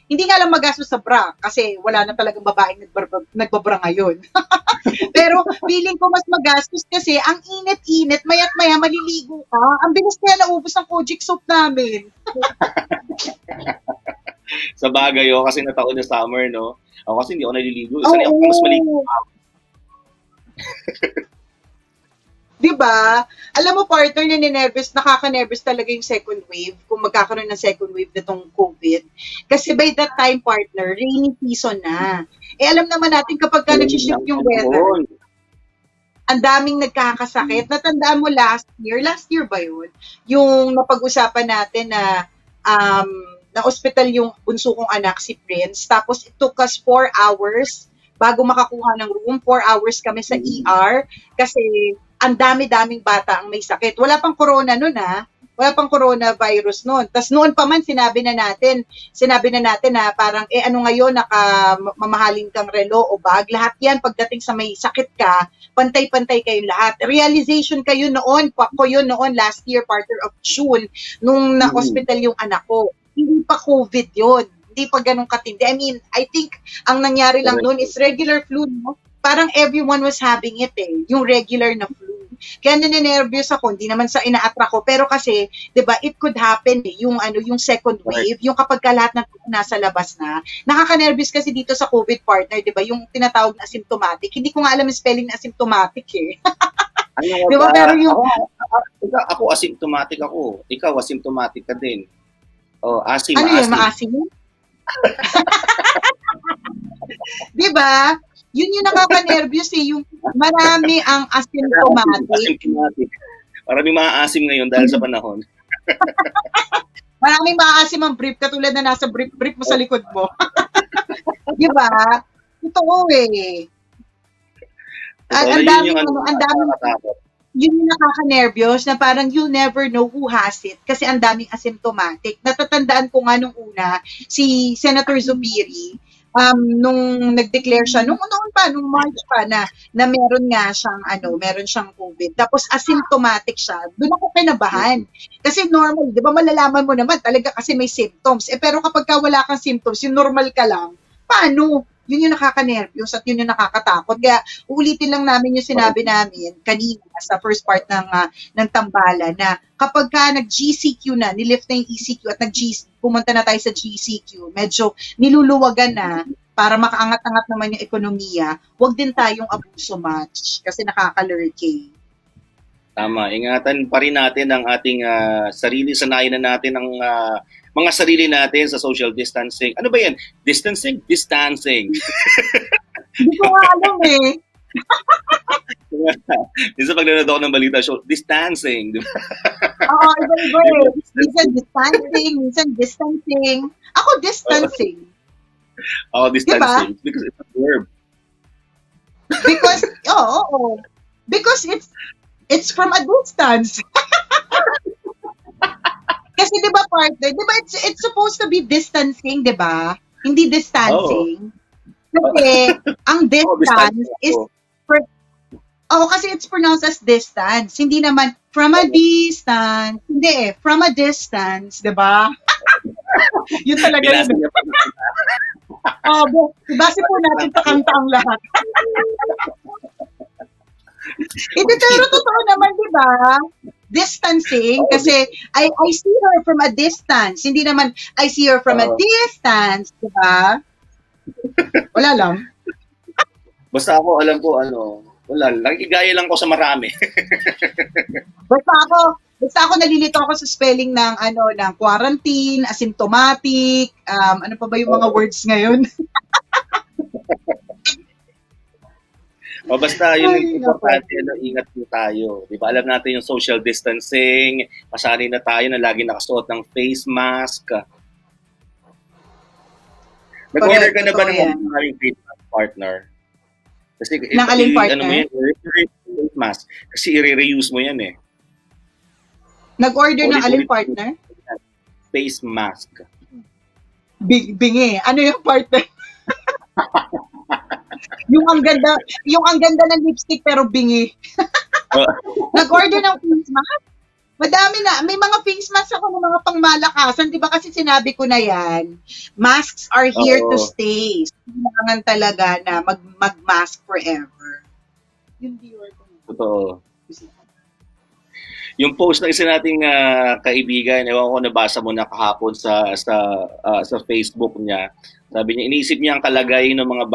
hindi nga lang magastos sa bra, kasi wala na talagang babaeng nagbabra ngayon. Pero feeling ko mas magastos kasi ang init-init, maya't maya maliligo ka. Ang bilis kaya naubos ang Kojic soap namin. Sa bagay, kasi nataon na summer, no? Ako kasi hindi ako naliligo. Sanay ako mas maligo. Diba? Alam mo, partner, nakaka-nervous talaga yung second wave, kung magkakaroon ng second wave na tong COVID. Kasi by that time, partner, rainy season na. Alam naman natin kapag nag-shift yung weather, ang daming nagkakasakit. Natandaan mo last year ba yun? Yung napag-usapan natin na na-hospital yung bunso kong anak, si Prince. Tapos it took us 4 hours bago makakuha ng room. 4 hours kami sa ER kasi ang dami-daming bata ang may sakit. Wala pang corona noon Wala pang coronavirus noon. Tapos noon pa man sinabi na natin na parang ano ngayon, mamahaling kang relo o bag. Lahat yan pagdating sa may sakit ka, pantay-pantay kayong lahat. Realization kayo noon, ko yun noon last year, quarter of June, nung na-hospital yung anak ko. Hindi pa COVID yun. Hindi pa ganun katindi. I mean, I think ang nangyari lang noon is regular flu, no? Parang everyone was having it yung regular na flu. Kaya naninervyos ako, hindi naman sa ina-attract ko, pero kasi, 'di ba, it could happen yung second wave, yung kapag lahat ng nasa labas na. Nakaka-nervous kasi dito sa COVID, partner, 'di ba, yung tinatawag na asymptomatic. Hindi ko nga alam yung spelling na asymptomatic Ano 'Di ba, pero yung ako asymptomatic ako. Ikaw asymptomatic ka din. Asim. Ano yun, maasim? 'Di ba? Yun yung nakaka-nervous yung marami ang asymptomatic. Maraming maaasim ngayon dahil sa panahon. Maraming maaasim ang brief, katulad na nasa brief mo sa likod mo. Di ba? Totoo Ang daming yun yung nakaka-nervous na parang you'll never know who has it kasi ang daming asymptomatic. Natatandaan ko nga nung una, si Senator Zubiri, nung nag-declare siya, nung March pa na meron siyang COVID. Tapos asymptomatic siya. Doon ako kinabahan. Kasi normal, di ba malalaman mo naman talaga kasi may symptoms. Pero kapag wala kang symptoms, yung normal ka lang, paano? Yun yung nakaka-nervyos at yun yung nakakatakot. Kaya uulitin lang namin yung sinabi namin kanina sa first part ng Tambala na kapag nag-GCQ na, nilift na yung ECQ at pumunta na tayo sa GCQ, medyo niluluwagan na para makaangat-angat naman yung ekonomiya, huwag din tayong abuso much kasi nakaka-lurking. Tama. Ingatan pa rin natin ang ating sarili. Sanayin na natin ang mga sarili natin sa social distancing. Ano ba yan? Distancing? Distancing. Hindi ko alam Minsan pag nanonood ako ng balita show, distancing. Oo, iba-iba Minsan distancing. Ako distancing. Distancing. Diba? Because it's a verb. Because it's from a distance. Kasi 'di ba, partner? 'Di ba it's supposed to be distancing, 'di ba? Hindi distancing. Kasi ang distance is kasi it's pronounced as distance. Hindi naman from a distance. Hindi from a distance, 'di ba? Yun talaga yun. Base po natin sa kanta ang lahat. Pero totoo naman, 'di ba? Distancing kasi I see her from a distance. Hindi naman I see her from a distance, 'di ba? Wala lang. Basta ako alam ko wala lang, igaya lang ko sa marami. Basta ako nalilito ako sa spelling ng ng quarantine, asymptomatic, ano pa ba yung mga words ngayon? Basta yun yung importante, ingat po tayo. Di ba? Alam natin yung social distancing, masanay na tayo na lagi nakasuot ng face mask. Nag-order ka na ba ng mga face mask, partner? Kasi ng aling partner? Face mask. Kasi i-reuse mo yan Nag-order ng aling partner? Face mask. Bingi. Ano yung partner? yung ang ganda ng lipstick pero bingi. Nag-order ng face mask? Madami na. May mga face mask ako ng mga pangmalakasan. Di ba kasi sinabi ko na yan, masks are here to stay. Kailangan talaga na mag-mask forever. Yung viewer ko. Totoo. Yung post ng isa nating kaibigan, ewan ko nabasa mo na kahapon sa Facebook niya. Sabi niya, iniisip niya ang kalagayan ng mga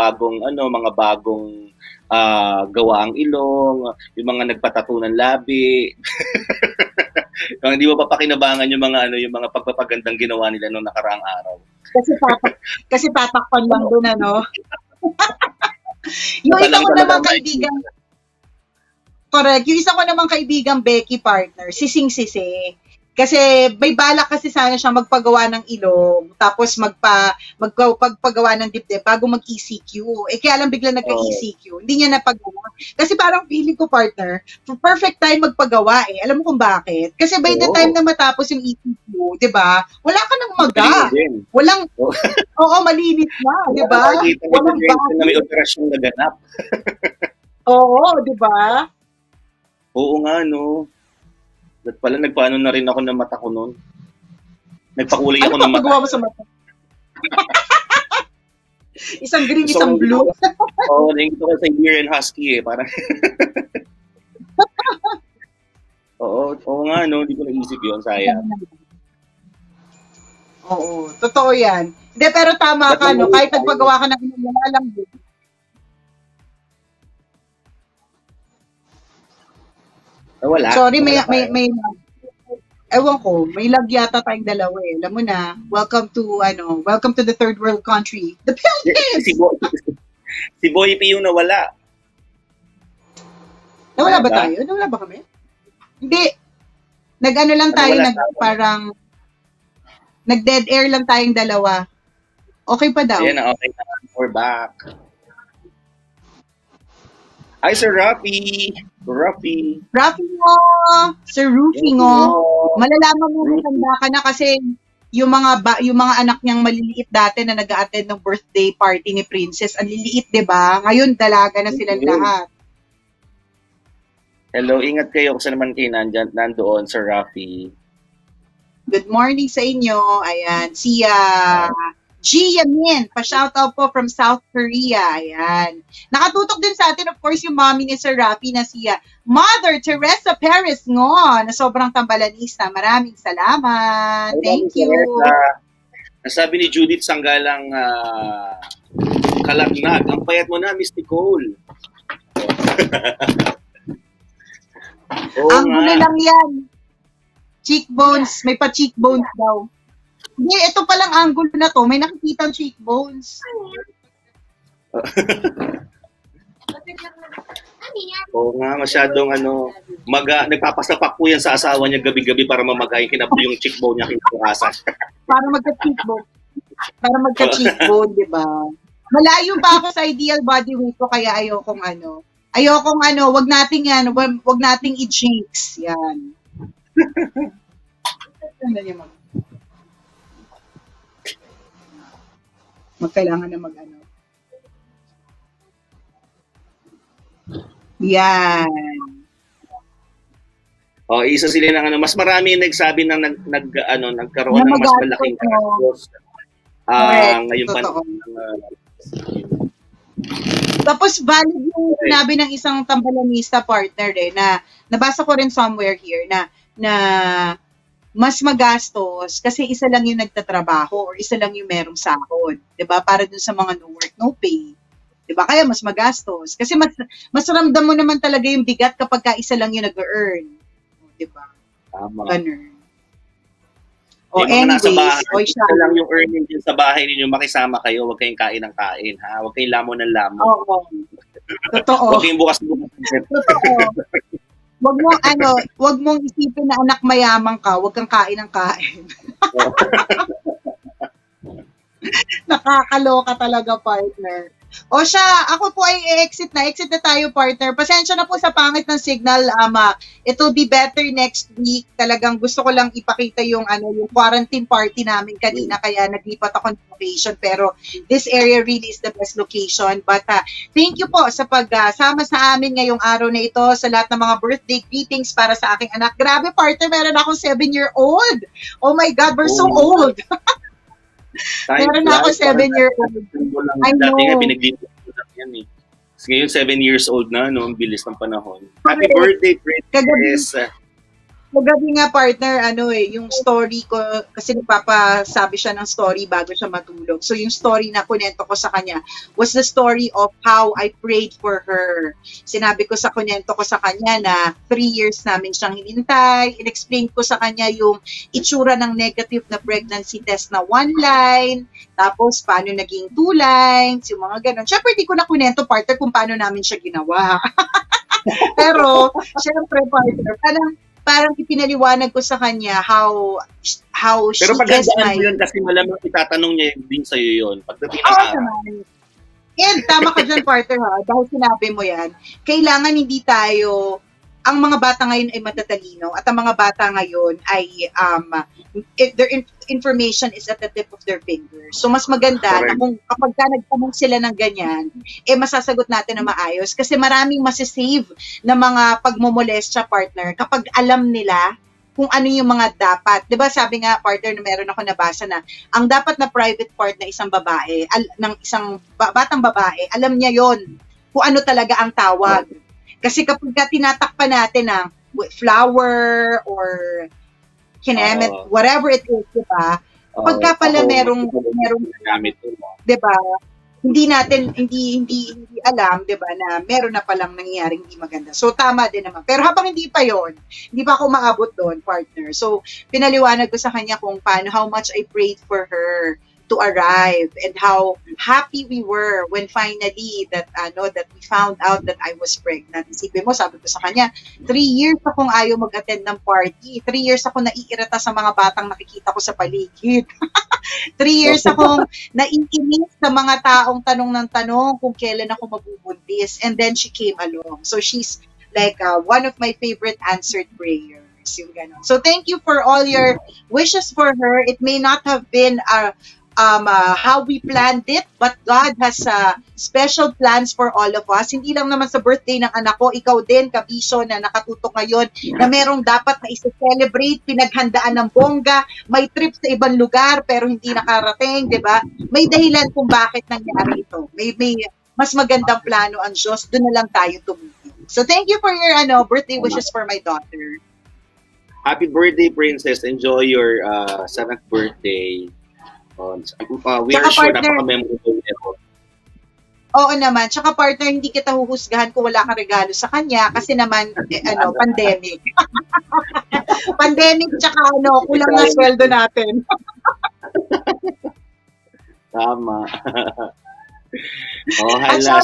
bagong gawa ang ilong, yung mga nagpatato ng labi. Yung hindi mo papakinabangan yung mga yung mga pagpapagandang ginawa nila noong nakaraang araw. Kasi tatakpan lang doon, ano. Yung isa ko namang kaibigan, correct, yung isa ko namang kaibigang Becky partner, si Sing Sise. Kasi may balak kasi sana siya magpagawa ng ilong, tapos magpagawa ng dibdib bago mag-ECQ. Kaya lang bigla nagka-ECQ. Hindi niya napagawa. Kasi parang feeling ko, partner, perfect time magpagawa eh. Alam mo kung bakit? Kasi by the time na matapos yung ECQ, di ba? Wala ka nang maga. Walang, oo, malinis na, di ba? Walang bakit na may operasyon na ganap. Oo, di ba? Oo nga, no. At pala, nagpaano na rin ako ng mata ko noon. Nagpakulay ako ng mata. Ano papagawa mo sa mata? Isang green, isang blue. Oo, nangito ko sa Beer and Husky eh. Parang oo nga, no. Hindi ko naisip yun. Sayang. Oo, totoo yan. Hindi, pero tama ka, no. Kahit nagpagawa ka ng wala lang din. Wala. Sorry, may ewan ko, may lag yata tayong dalawa eh. Alam mo na, welcome to the third world country, the Philippines! Si Boy P yung nawala. Nawala ba tayo? Nawala ba kami? Hindi. Nag-ano lang tayo, parang nag-dead air lang tayong dalawa. Okay pa daw. Ayan, okay na. We're back. Hi, Sir Rafi. Rafi mo! Sir Rufy mo! Malalaman mo matanda ka na kasi yung mga anak niyang maliliit dati na nag-a-attend ng birthday party ni Princess, ang liliit, 'di ba? Ngayon dalaga na silang lahat. Hello, ingat kayo kung saan naman kayo nandoon, Sir Rafi. Good morning sa inyo. Ayan, si Ji Yamin, pa-shoutout po from South Korea. Ayan. Nakatutok din sa atin, of course, yung mommy ni Sir Rafi na si Mother Teresa Perez na sobrang tambalanista. Maraming salamat. Thank you. Nasabi ni Judith Sanggalang Kalagnag, ang payat mo na, Miss Nicole. Ang gulo lang yan. Cheekbones. May pa-cheekbones daw. Hindi, ito palang angle na to. May nakikita ang cheekbones. Oo nga, masyadong nagpapasapak po yan sa asawa niya gabi-gabi para mamagay yung cheekbone niya kinabukasan. Para magka-cheekbone, di ba? Malayo pa ako sa ideal body weight ko, kaya ayokong wag nating i-jinx. Yan. Magkailangan na Yan. Isa sila ng mas marami nagsabi na nagkaroon ng mas malaking gastos. Ngayon pa tapos valid yung sinabi ng isang tambalanista partner na nabasa ko rin somewhere here na mas magastos kasi isa lang yung nagtatrabaho or isa lang yung merong sahod, 'di ba? Para dun sa mga no work, no pay. 'Di ba? Kaya mas magastos kasi mas ramdam mo naman talaga yung bigat kapag isa lang yung nag-earn. 'Di ba? Tama. Ganun. Anyways, isa lang yung earning din sa bahay ninyo, makisama kayo, huwag kayong kain ng kain, ha? Huwag kayong lamon ng lamon. Oo. Totoo. Huwag kayong bukas. Totoo. Wag mong isipin na anak mayaman ka, wag kang kain ng kain. Nakakaloka talaga, partner. O siya, ako po ay exit na tayo, partner. Pasensya na po sa pangit ng signal, it will be better next week. Talagang gusto ko lang ipakita yung quarantine party namin kanina, kaya naglipat ako ng location, pero this area really is the best location. But thank you po sa pagsama sa amin ngayong araw na ito, sa lahat ng mga birthday greetings para sa aking anak. Grabe, partner, meron akong 7-year-old. Oh my God, we're so old. Meron na ako 7-year-old. I know. Dati nga pinaglito ko lang yan eh. Ngayon 7 years old na, no? Ang bilis ng panahon. Happy birthday, Princess. Gabi nga partner, yung story ko, kasi nagpapasabi siya ng story bago siya matulog. So yung story na kunento ko sa kanya was the story of how I prayed for her. Sinabi ko sa kunento ko sa kanya na 3 years namin siyang hinintay. In-explain ko sa kanya yung itsura ng negative na pregnancy test na 1 line, tapos paano naging 2 lines, yung mga ganun. Siyempre, di ko na kunento partner kung paano namin siya ginawa. Pero, syempre partner, parang ipinaliwanag ko sa kanya how she pero is my... Pero mo yun kasi malamang itatanong niya din sa'yo yun. Pagdating ng araw. And tama ka dyan, partner, ha? Dahil sinabi mo yan, kailangan hindi tayo... Ang mga bata ngayon ay matatalino at ang mga bata ngayon ay their information is at the tip of their fingers. So mas maganda na kung kapag nagtanong sila ng ganyan, masasagot natin na maayos kasi maraming masisave na mga pagmomolestya, partner, kapag alam nila kung ano yung mga dapat. 'Di ba sabi nga, partner, na meron ako nabasa na ang dapat na private part na isang babae, ng isang batang babae, alam niya yon kung ano talaga ang tawag. Kasi kapag tinatakpan natin ng flower or kinemit, whatever it is, diba? Pagka pala merong diba? Hindi alam, diba, na meron na palang nangyayaring hindi maganda. So, tama din naman. Pero habang hindi pa yon, hindi pa ako maabot doon, partner. So, pinaliwanag ko sa kanya kung paano, how much I prayed for her to arrive and how happy we were when finally that we found out that I was pregnant. Isipin mo, sabi ko sa kanya, 3 years akong ayaw mag-attend ng party. 3 years ako naiirita sa mga batang nakikita ko sa paligid. 3 years akong naiinis sa mga taong tanong ng tanong kung kailan ako mabubuntis. And then she came along. So she's like one of my favorite answered prayers. Yung ganun. So thank you for all your wishes for her. It may not have been how we planned it, but God has special plans for all of us. Hindi lang naman sa birthday ng anak ko, ikaw din, Kabisyo, na nakatutok ngayon, na merong dapat na i-celebrate, pinaghandaan ng bongga, may trip sa ibang lugar, pero hindi nakarating, di ba? May dahilan kung bakit nangyari ito. May mas magandang plano ang Diyos, doon na lang tayo tumingin. So thank you for your birthday wishes for my daughter. Happy birthday, Princess. Enjoy your 7th birthday. We are sure na memorable ito. Oo naman. Tsaka partner, hindi kita huhusgahan kung wala kang regalo sa kanya kasi naman, pandemic. Pandemic, tsaka kulang na sweldo natin. Tama. Hala.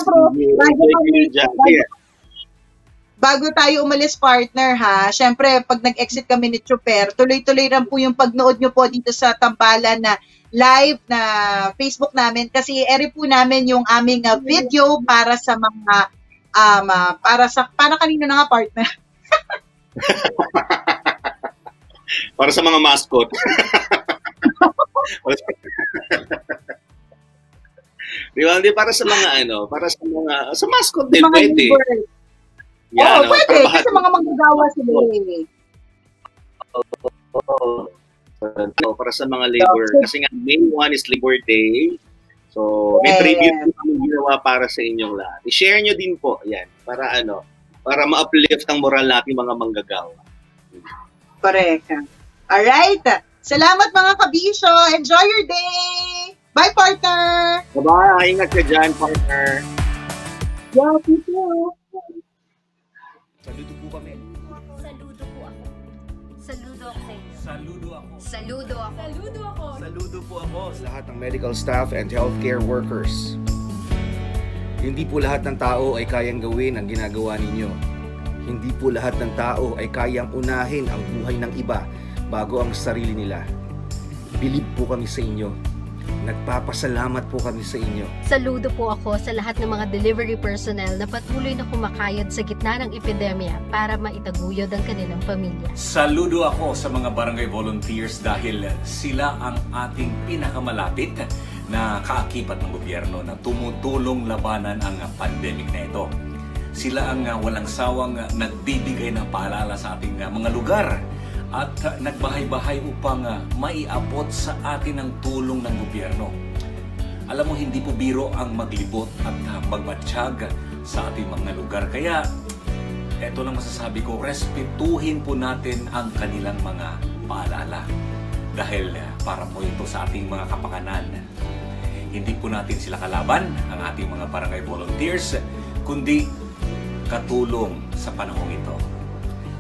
Bago tayo umalis, partner, ha? Siyempre, pag nag-exit kami ni Chuper, tuloy-tuloy rin po yung pagnood nyo po dito sa Tambalan na live na Facebook namin kasi eri po namin yung aming video para sa mga para kanino na nga, partner? Para sa mga mascot. Di ba? Hindi para sa mga sa mascot din mga pwede. Yeah, pwede kasi mga manggagawa sila. Para sa mga labor. Kasi nga, May 1 is Labor Day. So, may tribute po kami ginawa para sa inyong lahat. I-share nyo din po. Yan. Para ma-uplift ang moral natin mga manggagawa. Correct. Alright. Salamat mga Kabisyo. Enjoy your day. Bye, partner. Bye-bye. Ingat ka dyan, partner. Yeah, you too. Saludo po kami. Saludo po ako. Saludo ako sa inyo. Saludo ako. Saludo ako. Saludo ako. Saludo po ako sa lahat ng medical staff and healthcare workers. Hindi po lahat ng tao ay kayang gawin ang ginagawa ninyo. Hindi po lahat ng tao ay kayang unahin ang buhay ng iba bago ang sarili nila. Bilib po kami sa inyo. Nagpapasalamat po kami sa inyo. Saludo po ako sa lahat ng mga delivery personnel na patuloy na kumakayod sa gitna ng epidemya para maitaguyod ang kanilang pamilya. Saludo ako sa mga barangay volunteers dahil sila ang ating pinakamalapit na kaakibat ng gobyerno na tumutulong labanan ang pandemic na ito. Sila ang walang sawang nagbibigay ng paalala sa ating mga lugar at nagbahay-bahay upang maiabot sa atin ang tulong ng gobyerno. Alam mo, hindi po biro ang maglibot at magmatsyag sa ating mga lugar. Kaya Ito lang masasabi ko, respetuhin po natin ang kanilang mga paalala. Dahil para po ito sa ating mga kapakanan. Hindi po natin sila kalaban, ang ating mga barangay volunteers, kundi katulong sa panahong ito.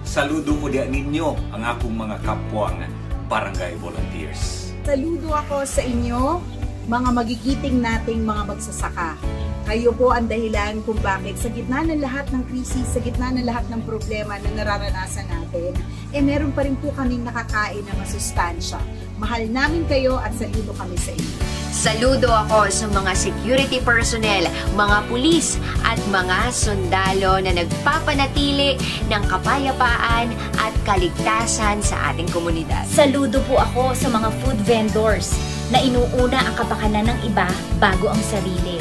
Saludo ko diyan ninyo ang akong mga kapwang barangay volunteers. Saludo ako sa inyo, mga magigiting nating mga magsasaka. Kayo po ang dahilan kung bakit sa gitna ng lahat ng krisis, sa gitna ng lahat ng problema na nararanasan natin, meron pa rin po kaming nakakain na masustansya. Mahal namin kayo at saludo kami sa inyo. Saludo ako sa mga security personnel, mga pulis at mga sundalo na nagpapanatili ng kapayapaan at kaligtasan sa ating komunidad. Saludo po ako sa mga food vendors na inuuna ang kapakanan ng iba bago ang sarili.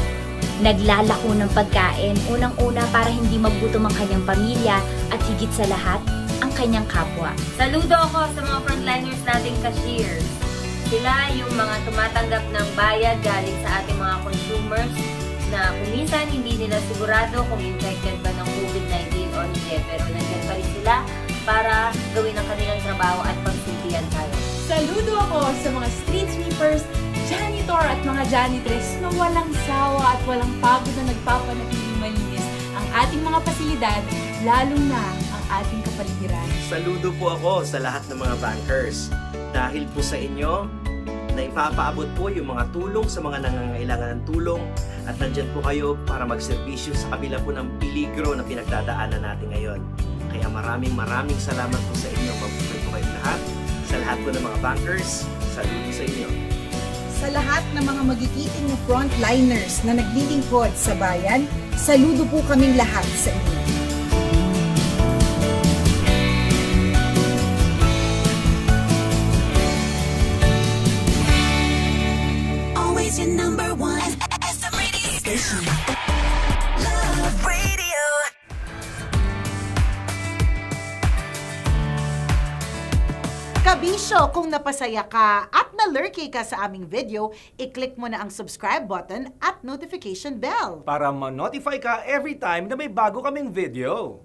Naglalako ng pagkain, unang-una para hindi magutom ang kanyang pamilya at higit sa lahat, ang kanyang kapwa. Saludo ako sa mga frontliners nating cashiers. Sila yung mga tumatanggap ng bayad galing sa ating mga consumers na kung minsan hindi nila sigurado kung infected ba ng COVID-19 o hindi. Pero nandiyan pa rin sila para gawin ang kanilang trabaho at pagsilbihan tayo. Saludo ako sa mga street sweepers, janitor at mga janitress na walang sawa at walang pagod na nagpapanatiling malinis ang ating mga pasilidad, lalong na ang ating kapaligiran. Saludo po ako sa lahat ng mga bankers. Dahil po sa inyo, na ipapaabot po yung mga tulong sa mga nangangailangan ng tulong at nandyan po kayo para magserbisyo sa kabila po ng peligro na pinagdadaanan natin ngayon. Kaya maraming salamat po sa inyo. Mabuhay po kayong lahat. Sa lahat po ng mga bankers, saludo sa inyo. Sa lahat ng mga magigiting na frontliners na naglilingkod sa bayan, saludo po kaming lahat sa inyo. Always your number one SM radio station. Love Radio. Kabisyo, kung napasaya ka at na-lurky ka sa aming video, i-click mo na ang subscribe button at notification bell para ma-notify ka every time na may bago kaming video.